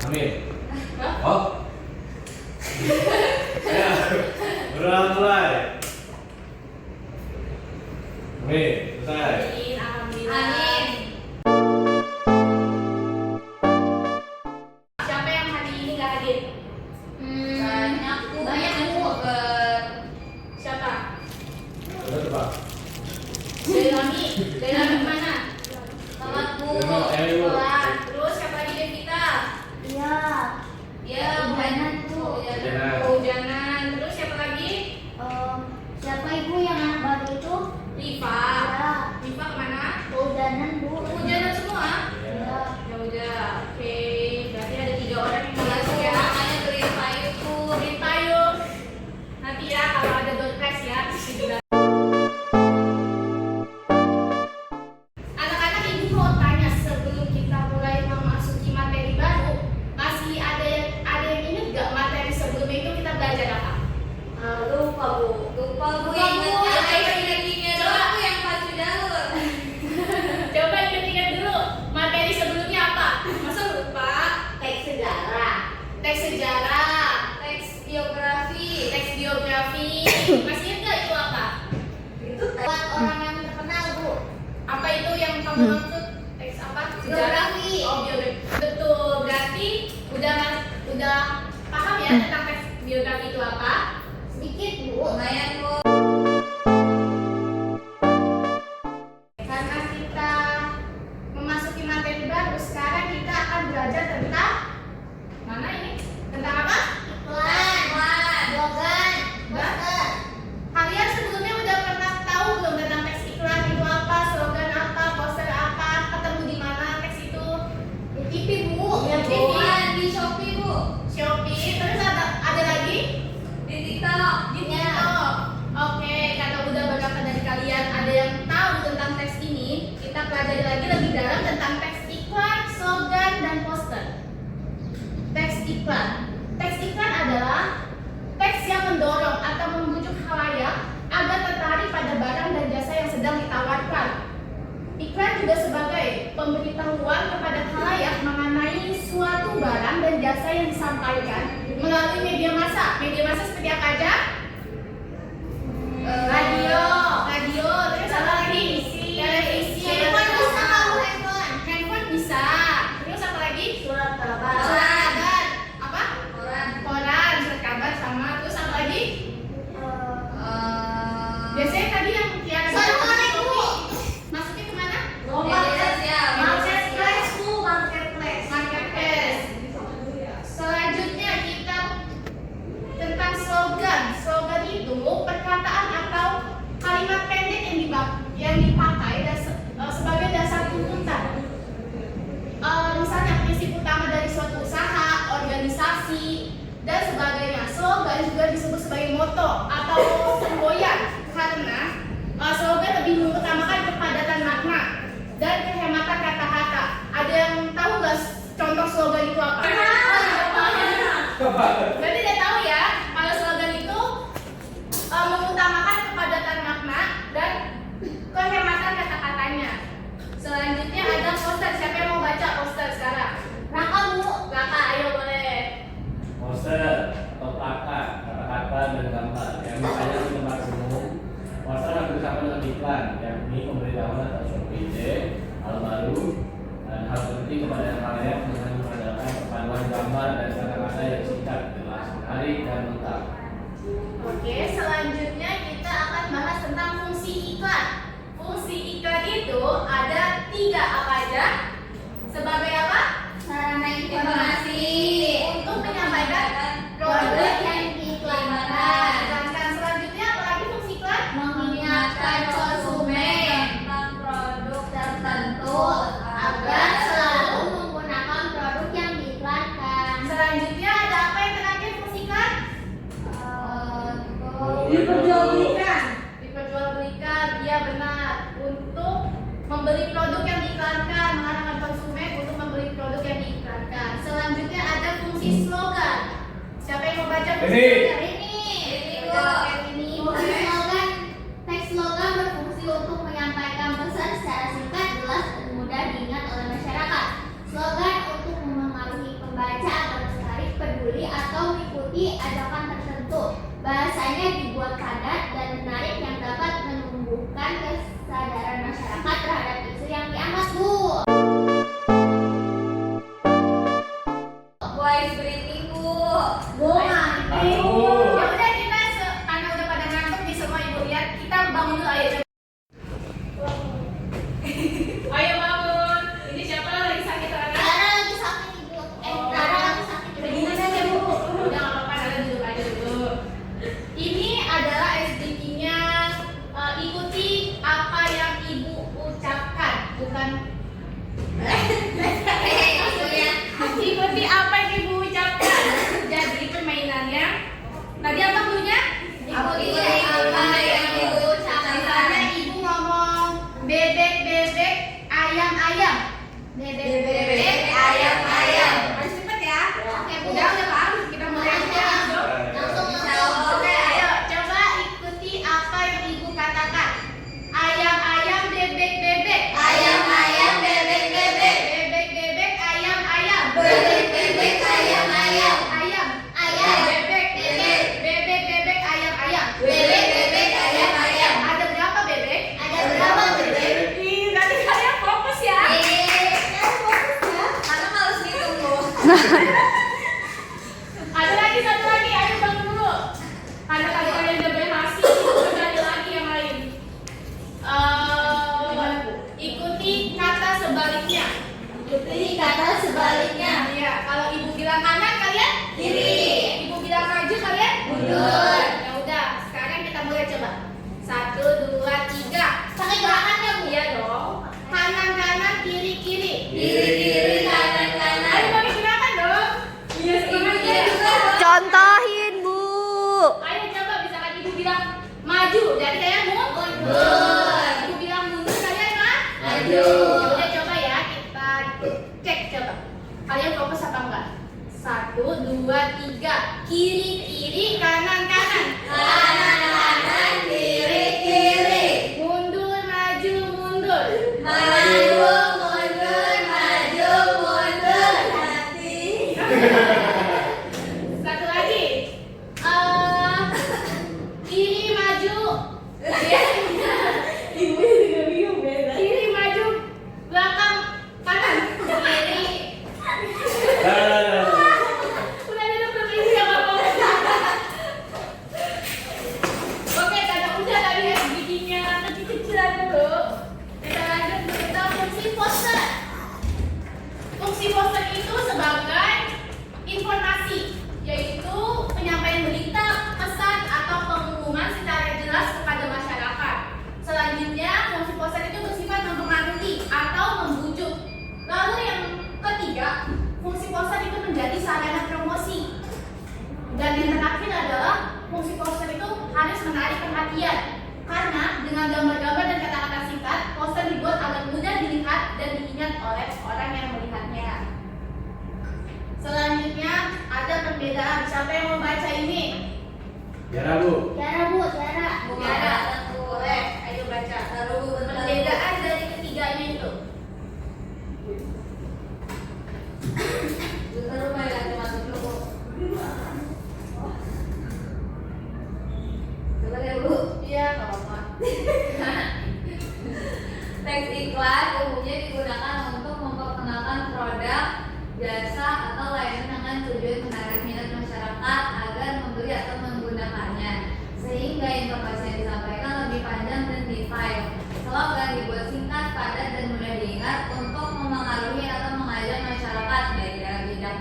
Amin. Oh. Ya, mulai. Amin, selesai. Amin. Siapa yang hari ini nggak hadir? Banyak bu. Siapa? Coba tebak. Delami mana? Selamat Bu. Sekolah. Terus siapa lagi Devita? Iya. Ya, Hujanan, Bu. Hujanan. Terus siapa lagi? Siapa ibu yang anak baru itu? Riva. Ya. Riva kemana? Hujanan, Bu. Hujanan semua? Ya. Ya udah. Oke. Berarti ada 3 orang yang mau masuk ya. Makanya beri payung, Bu. Beri payung. Nanti ya kalau ada door prize ya. Juga. Anak-anak, ibu mau tanya sebelum kita mulai memasuki materi baru, masih ada yang ingat gak materi sebelumnya itu kita belajar apa? Lupa, Bu. Lupa, Bu. Ingat-ingat. Coba Bu yang pacu jalur. Coba ingat-ingat dulu materi sebelumnya apa? Masa lupa? Teks sejarah. Teks sejarah, teks biografi, masih ingat gak itu apa? Itu buat orang yang terkenal, Bu. Apa itu yang kamu maksud? Teks apa? Biografi. Oh, biografi. Betul. Berarti udah paham ya tentang teks biografi itu apa? Sedikit, Bu. Lumayan, Bu. Karena kita memasuki materi baru, sekarang kita akan belajar tentang mana ini? Tentang apa? Iklan. Slogan. Poster. Kalian sebelumnya udah pernah tahu belum tentang teks iklan itu apa, slogan apa, poster apa, ketemu di mana teks itu? Di TV, Bu. Ya, Di TV. di Shopee, Bu. Shopee. Terus ada lagi? Di TikTok. Di TikTok. Oke, karena udah beberapa dari kalian ada yang tahu tentang teks ini, kita pelajari lagi lebih dalam tentang teks iklan, slogan, dan poster. Teks iklan. Teks iklan adalah teks yang mendorong atau membujuk khalayak agar tertarik pada barang dan jasa yang sedang ditawarkan. Iklan juga sebagai pemberitahuan kepada khalayak mengenai suatu barang dan jasa yang disampaikan melalui media massa. Media massa seperti apa aja? Radio, terus apa lagi? Televisi. Handphone bisa nggak, Bu? Handphone. Handphone bisa. Terus apa lagi? Surat kabar. Surat kabar. Apa? Koran. Koran, surat kabar sama. Terus apa lagi? Biasanya tadi yang Sorry, Bu. masuknya kemana? Marketplace, Bu. Marketplace. Marketplace. Selanjutnya kita tentang slogan. Slogan itu perkataan atau kalimat pendek yang dipakai sebagai dasar tuntutan. Misalnya prinsip utama dari suatu usaha, organisasi, dan sebagainya. Slogan juga disebut sebagai moto atau semboyan karena slogan lebih mengutamakan kepadatan makna dan kehematan kata-kata. Ada yang tahu nggak contoh slogan itu apa? Berarti udah tahu ya, kalau slogan itu mengutamakan kepadatan makna dan kehematan kata-katanya. Selanjutnya ada poster. Siapa yang mau baca poster sekarang? Raka, Bu. Raka, ayo boleh. Poster atau plakat, kata-kata dan gambar yang misalnya di tempat umum. Poster yang bersama dengan iklan, yakni pemberitahuan atau SOPJ, hal baru dan hal penting kepada khalayak dengan mengadakan perpaduan gambar dan kata-kata yang singkat, jelas, menarik dan lengkap. Oke, selanjutnya kita akan bahas tentang fungsi iklan. Fungsi iklan itu ada 3, apa aja? Sebagai apa? Sarana informasi. Untuk menyampaikan produk yang diiklankan. Selanjutnya apa lagi fungsi iklan? Mengingatkan konsumen tentang produk tertentu agar selalu menggunakan produk yang diiklankan. Selanjutnya ada apa yang terakhir fungsi iklan? Diperjualbelikan. Diperjualbelikan, iya benar. Untuk membeli produk yang diiklankan, mengarahkan konsumen untuk membeli produk yang diiklankan. Selanjutnya ada fungsi slogan. Siapa yang mau baca fungsi Ini. slogan? Ini, Bu. Ini. Fungsi slogan. Teks slogan berfungsi untuk menyampaikan pesan secara singkat, jelas, dan mudah diingat oleh masyarakat. Slogan untuk memengaruhi pembaca Bahasanya dibuat padat dan menarik yang dapat menumbuhkan kesadaran masyarakat terhadap isu yang diangkat, Bu. Voice briefing, Bu. Bu, nanti. Aku. Ya udah kita karena udah pada ngantuk nih semua ibu ya, kita bangun dulu ayo. Ayo bangun. Ini siapa lagi sakit orang? Rara lagi sakit, Ibu. Rara lagi sakit. Begini saja Bu. Udah nggak apa-apa, Rara duduk aja dulu. Ini adalah SDG-nya. Ikuti apa yang ibu ucapkan, bukan. Ikuti apa yang ibu ucapkan. Jadi permainannya. Tadi apa bunyinya? Ikuti apa yang Ibu ucapkan. Misalnya ibu ngomong bebek bebek ayam ayam. Bebek bebek ayam ayam. Harus cepet ya. Oke, Bu. Udah Pak. Kita mulai aja langsung. Langsung. Oke, ayo coba ikuti apa yang ibu katakan. Ayam ayam bebek bebek. Ayam ayam bebek bebek. Bebek bebek ayam ayam. Bebek bebek ayam ayam. Ayam. Ayam. Bebek Bebek. bebek bebek ayam ayam. Bebek bebek ayam ayam. Ada berapa bebek? Ada berapa bebek? Ih, nanti kalian fokus ya. Fokus ya. Karena males ngitung, Bu. Ada lagi satu lagi, ayo bangun dulu. Karena tadi kalian udah berhasil, kita ada lagi yang lain. Ikuti kata sebaliknya. Ikuti kata sebaliknya. Iya, kalau ibu bilang kanan kalian Kiri. Ibu bilang maju kalian Mundur. Ya udah, sekarang kita mulai coba. 1, 2, 3. Pakai gerakannya, Bu. Iya dong. Kanan kanan kiri kiri. Kiri kiri kanan kanan. Ayo pakai gerakan dong. Iya semangatnya. Contohin, Bu. Ayo coba misalkan ibu bilang maju, jadi kalian Mundur. Ibu bilang mundur, kalian Maju. Ya udah coba ya, kita cek coba. Kalian fokus apa enggak? 1, 2, 3. Kiri kiri kanan kanan. Kanan kanan kiri kiri. Mundur maju mundur. Maju mundur maju mundur. Nanti. Satu lagi. Kiri maju. Ibu juga bingung beda. Kiri maju belakang kanan. Kiri. Udah duduk dulu ibu ya Bapak. Oke, karena udah tadi ya bikinnya kecil-kecilan dulu. Kita lanjut kita fungsi poster. Fungsi poster itu sebagai informasi, yaitu penyampaian berita, pesan atau pengumuman secara jelas kepada masyarakat. Selanjutnya, fungsi poster itu bersifat mempengaruhi atau membujuk. Lalu yang ketiga, fungsi poster itu menjadi sarana promosi. Dan yang terakhir adalah fungsi poster itu harus menarik perhatian. Karena dengan gambar-gambar dan kata-kata singkat, poster dibuat agar mudah dilihat dan diingat oleh orang yang melihatnya. Selanjutnya ada perbedaan. Siapa yang mau baca ini? Tiara, Bu. Tiara, Bu, Tiara. Tiara. Boleh. Ayo baca. Perbedaan dari ketiganya itu. Bentar, Bu, ya, masuk dulu, Bu. Coba ya, Bu. Iya, nggak apa-apa. Teks iklan umumnya digunakan untuk memperkenalkan produk, jasa, atau layanan dengan tujuan menarik minat masyarakat agar membeli atau menggunakannya, sehingga informasi yang disampaikan lebih panjang dan detail. Slogan dibuat singkat, padat, dan mudah diingat untuk memengaruhi atau mengajak masyarakat baik dalam bidang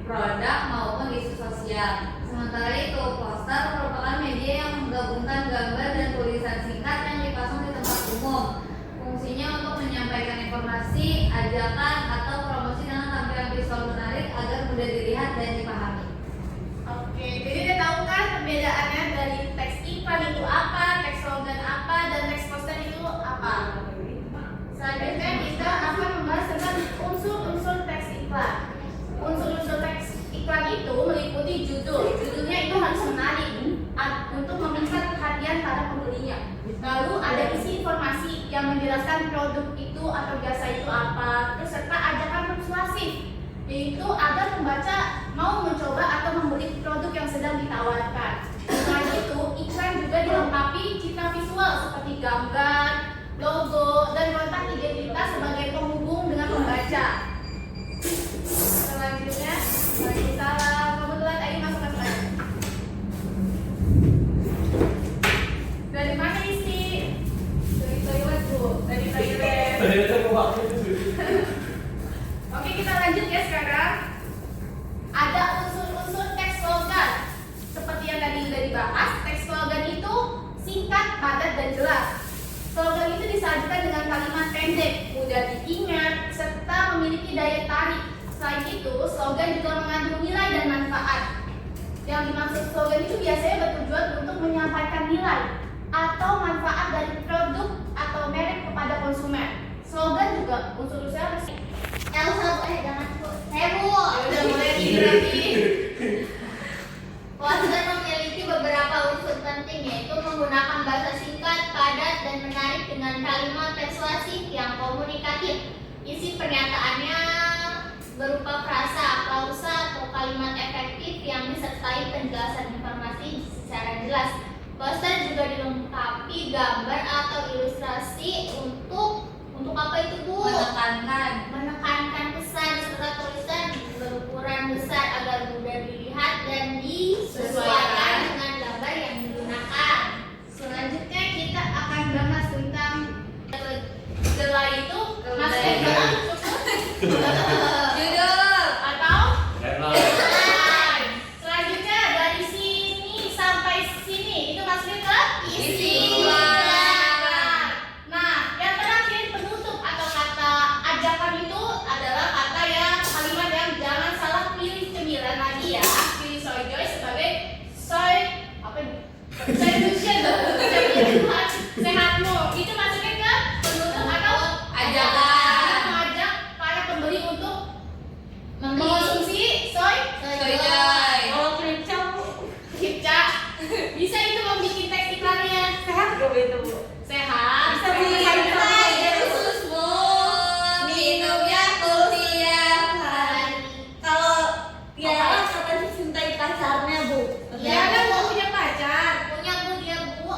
produk maupun isu sosial. Sementara itu, poster merupakan media yang menggabungkan gambar dan tulisan singkat yang dipasang di tempat umum. Fungsinya untuk menyampaikan informasi, ajakan, atau promosi dengan tampilan visual menarik agar mudah dilihat dan dipahami. Oke, jadi udah tahu kan perbedaannya dari teks iklan itu apa, teks slogan apa, dan teks poster itu apa? Selanjutnya kita akan membahas tentang unsur-unsur teks iklan. Unsur-unsur teks iklan itu meliputi judul. Judulnya itu harus menarik untuk memikat perhatian para pembelinya. Lalu ada isi informasi yang menjelaskan produk itu atau jasa itu apa, terus serta ajakan persuasif, yaitu agar pembaca mau mencoba atau membeli produk yang sedang ditawarkan. iklan juga dilengkapi citra visual seperti gambar, logo, dan kontak identitas sebagai penghubung dengan pembaca. Selanjutnya, Waalaikumsalam. Kebetulan tadi masuk aja. Dari mana isi? Dari toilet Bu. Dari toilet. Oke, kita lanjut ya sekarang. Ada unsur-unsur teks slogan. Seperti yang tadi sudah dibahas, teks slogan itu singkat, padat, dan jelas. Slogan itu disajikan dengan kalimat pendek, mudah diingat, serta memiliki daya tarik. Selain itu, slogan juga mengandung nilai dan manfaat. Yang dimaksud slogan itu biasanya bertujuan untuk menyampaikan nilai atau manfaat dari produk atau merek kepada konsumen. Slogan juga unsur-unsurnya harus. Elsa boleh jangan Bu. Saya Bu. Ya udah mulai lagi. Poster memiliki beberapa unsur penting, yaitu menggunakan bahasa singkat, padat, dan menarik dengan kalimat persuasif yang komunikatif. Isi pernyataannya berupa frasa, klausa, atau kalimat efektif yang disertai penjelasan informasi secara jelas. Poster juga dilengkapi gambar atau ilustrasi untuk apa itu Bu? Menekankan pesan serta tulisan berukuran besar agar mudah dilihat dan disesuaikan dengan gambar yang digunakan. Selanjutnya kita akan bahas tentang kedelai itu masuk ke dalam Judul. atau Headline. selanjutnya dari sini sampai sini itu masuknya ke Isi iklan. Nah, yang terakhir penutup atau kata ajakan itu adalah kata yang kalimat yang jangan salah pilih cemilan lagi ya. Pilih soy joy sebagai soy apa ini? Solution sehatmu. Itu masuknya ke penutup atau Ajakan. mengajak para pembeli untuk mengonsumsi soy Soy joy. kalau kecap kecap bisa itu membuat teks iklannya sehat gak itu Bu? Sehat Bisa Sehat. beli Khususmu minumnya tiap hari. Kalau Tiara katanya cintai pacarnya Bu. Ya kan mau punya pacar. Punya Bu dia Bu.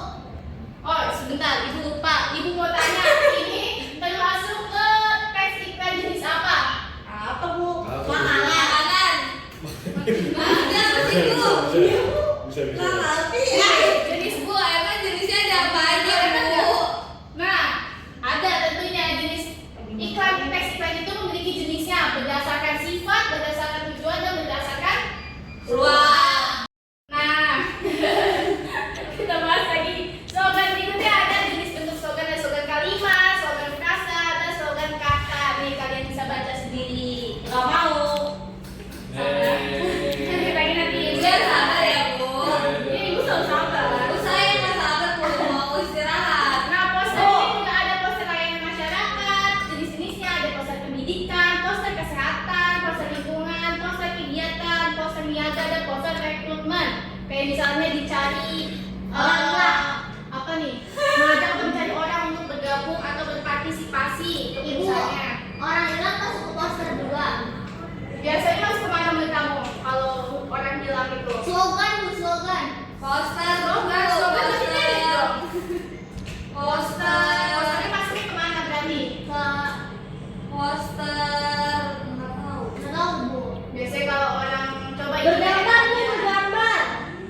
Oh sebentar ibu lupa, ibu mau tanya ini termasuk ke teks iklan jenis apa? Apa Bu? Makanan. Ada masih Bu. Bisa. Jenis Bu, emang jenisnya ada apa aja Bu? Nah, ada tentunya jenis iklan teks iklan itu memiliki jenisnya berdasarkan sifat, berdasarkan tujuan dan berdasarkan Ruang. Nah, kita bahas lagi slogan berikutnya ada jenis bentuk slogan dan slogan kalimat, slogan frasa, dan slogan kata. Nih kalian bisa baca sendiri. Gak mau? Nanti lagi nanti. Udah sabar ya Bu. Ini ibu selalu sabar. Saya nggak sabar Bu, mau istirahat. Nah, poster ini juga ada poster layanan masyarakat, jenis-jenisnya ada poster pendidikan, poster kesehatan, poster lingkungan, poster kegiatan, poster niaga, dan poster rekrutmen. Kayak misalnya dicari apa nih? Mengajak atau mencari orang untuk bergabung atau berpartisipasi. Itu Ibu, misalnya. orang hilang masuk ke poster 2. Biasanya masuk kemana menurut kamu kalau orang hilang itu? Slogan Bu, slogan. Poster Slogan, slogan masih jadi dong. Poster. Posternya masuknya kemana berarti? Ke Poster. Nggak tahu. nggak tahu Bu. Biasanya kalau orang coba Bergambar Bu, ya. bergambar.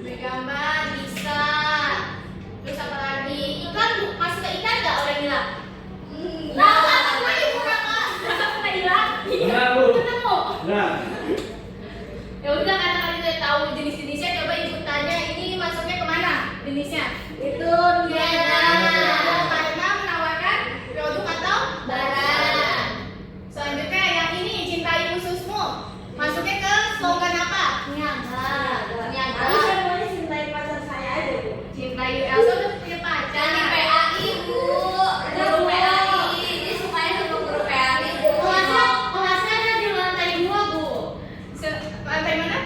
Bergambar bisa. Terus apa lagi? Iklan Bu, masuk ke iklan nggak orang hilang? Nah, apa Ibu Raka? Pernah hilang? Pernah, Bu. Ketemu. Nah, Ya udah karena kalian udah tahu jenis-jenisnya, coba ibu tanya ini masuknya kemana jenisnya? Itu niaga. Karena menawarkan produk atau barang. Selanjutnya yang ini cintai khususmu. Masuknya ke slogan apa? Niaga. Niaga. Semuanya cintai pacar saya aja Bu. Cintai Elsa udah punya pacar. Dari PAI Bu. Guru PAI. Ini sukanya sama guru PAI Bu. Kelasnya ada di lantai 2 Bu. Lantai mana?